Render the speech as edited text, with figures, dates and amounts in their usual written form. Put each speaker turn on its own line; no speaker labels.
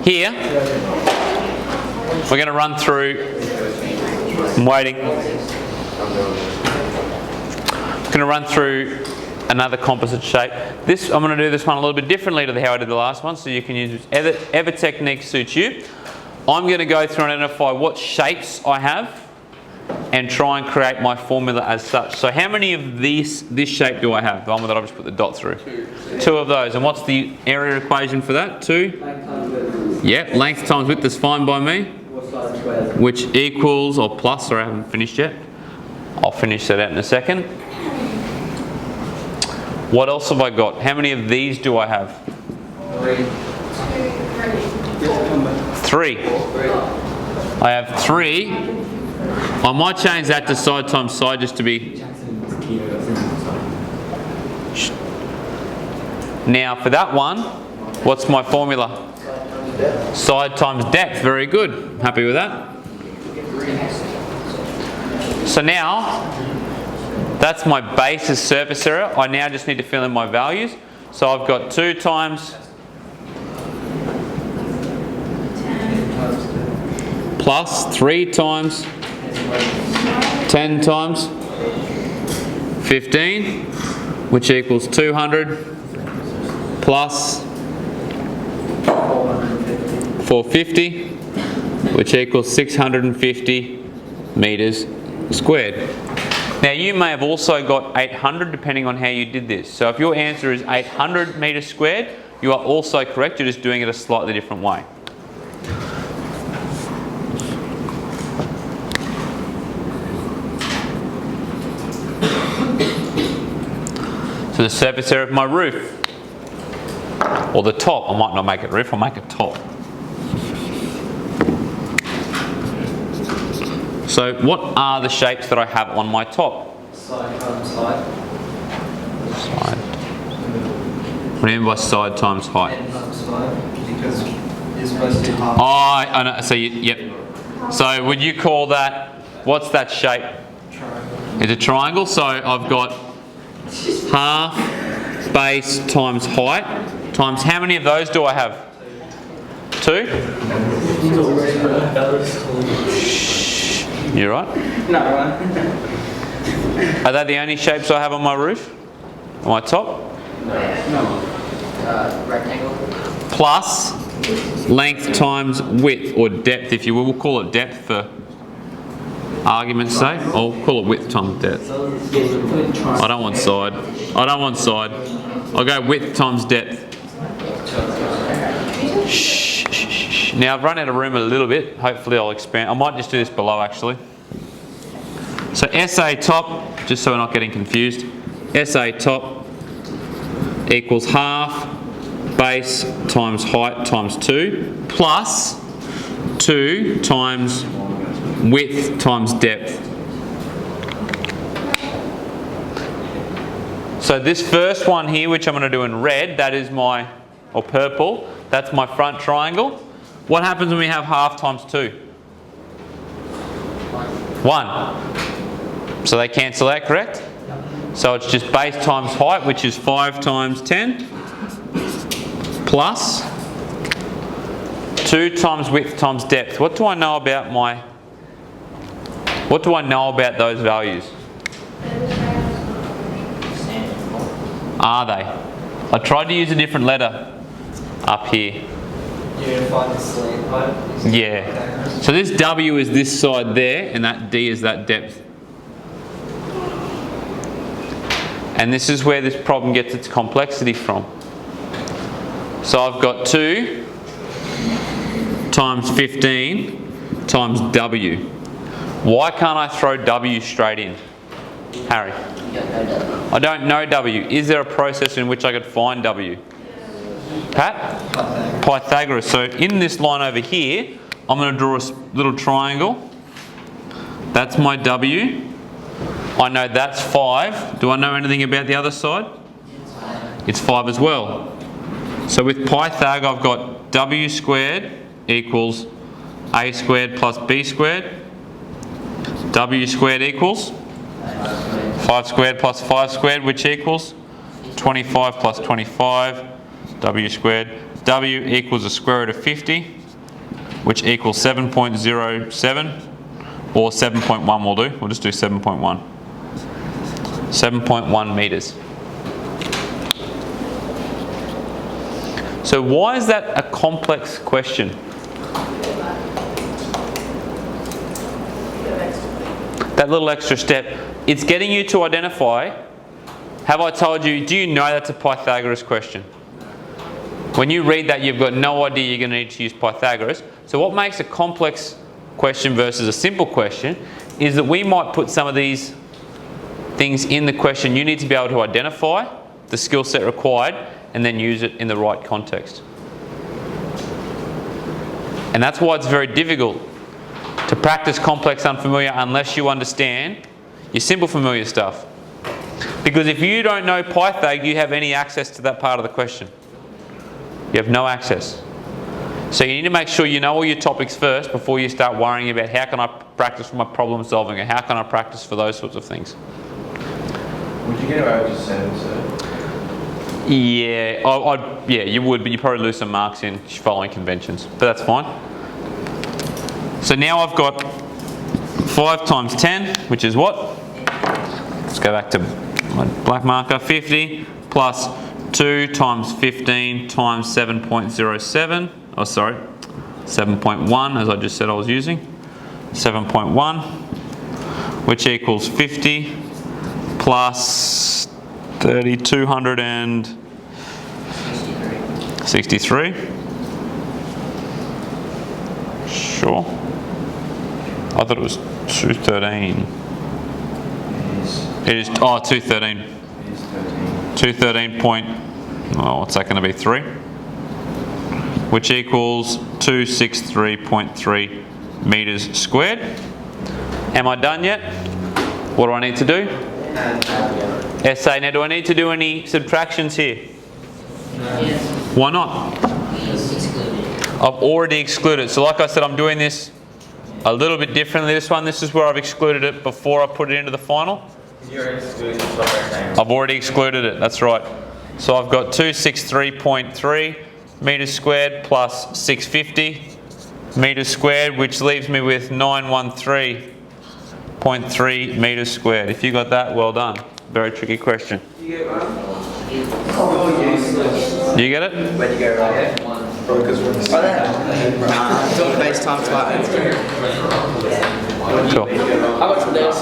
Here, we're going to run through, I'm waiting, I'm going to run through another composite shape. I'm going to do this one a little bit differently to how I did the last one, so you can use whatever technique suits you. I'm going to go through and identify what shapes I have and try and create my formula as such. So how many of this shape do I have? The one that I've just put the dot through. Two of those. And what's the area equation for that? 2? Yep, length times width is fine by me. Which equals, or plus, sorry I haven't finished yet. I'll finish that out in a second. What else have I got? How many of these do I have? 3. I have 3. I might change that to side times side just to be... Now for that one, what's my formula? Side times depth. Very good. Happy with that? So now, that's my basis surface area. I now just need to fill in my values. So I've got 2 times plus 3 times 10 times 15, which equals 200 plus 450, which equals 650 metres squared. Now you may have also got 800 depending on how you did this. So if your answer is 800 metres squared, you are also correct, you're just doing it a slightly different way. So the surface area of my roof, or the top, I might not make it roof, I'll make it top. So what are the shapes that I have on my top?
Side times height.
Side. What do you mean by side times height?
10 times 5, because you're supposed to half.
Oh, I know. So yep. So would you call that, what's that shape?
Triangle.
It's a triangle, so I've got half base times height times how many of those do I have? 2? You're right?
No, right.
Are they the only shapes I have on my roof? On my top?
No. Rectangle.
Plus length times width, or depth if you will. We'll call it depth for argument's sake. I'll call it width times depth. I don't want side. I don't want side. I'll go width times depth. Shh, shh, shh. Now I've run out of room a little bit. Hopefully I'll expand. I might just do this below actually. So SA top, just so we're not getting confused, SA top equals half base times height times 2 plus 2 times width times depth. So this first one here, which I'm going to do in red, that is my, or purple, that's my front triangle. What happens when we have half times 2? 1. So they cancel out, correct? So it's just base times height, which is 5 times 10, plus 2 times width times depth. What do I know about those values? Are they? I tried to use a different letter up here.
You're going to find the slant height?
Yeah. So this W is this side there, and that D is that depth. And this is where this problem gets its complexity from. So I've got 2 times 15 times W. Why can't I throw W straight in? Harry? I don't know W. Is there a process in which I could find W? Pat? Pythagoras. So in this line over here, I'm going to draw a little triangle. That's my W. I know that's 5. Do I know anything about the other side? It's 5 as well. So with Pythag, I've got W squared equals A squared plus B squared. W squared equals 5 squared plus 5 squared, which equals 25 plus 25. W squared. W equals the square root of 50. which equals 7.07, or 7.1 will do. We'll just do 7.1. 7.1 meters. So why is that a complex question? That little extra step, it's getting you to identify, have I told you, do you know that's a Pythagoras question? When you read that, you've got no idea you're going to need to use Pythagoras. So what makes a complex question versus a simple question is that we might put some of these things in the question. You need to be able to identify the skill set required and then use it in the right context. And that's why it's very difficult to practice complex unfamiliar unless you understand your simple familiar stuff. Because if you don't know Pythag, you have any access to that part of the question. You have no access. So you need to make sure you know all your topics first before you start worrying about how can I practice for my problem solving or how can I practice for those sorts of things.
Would you get away with just 7, sir?
Yeah, yeah, you would, but you probably lose some marks in following conventions. But that's fine. So now I've got 5 times 10, which is what? Let's go back to my black marker. 50 plus 2 times 15 times 7.07. Oh, sorry, 7.1, as I just said I was using. 7.1, which equals 50 plus 3,263. Sure. I thought it was 213. It is, 213.
It is 13.
213 point, well, what's that going to be, 3? Which equals 263.3 meters squared. Am I done yet? What do I need to do? Essay. Now, do I need to do any subtractions here?
Yes.
Why not? I've already excluded. So like I said, I'm doing this a little bit differently. This one, this is where I've excluded it before I put it into the final. I've already excluded it, that's right. So I've got 263.3 meters squared plus 650 meters squared, which leaves me with 913.3 meters squared. If you got that, well done. Very tricky question.
You get one?
Do you get it?
Where'd you go right there? Because we're FaceTime tonight.
Cool.
I got some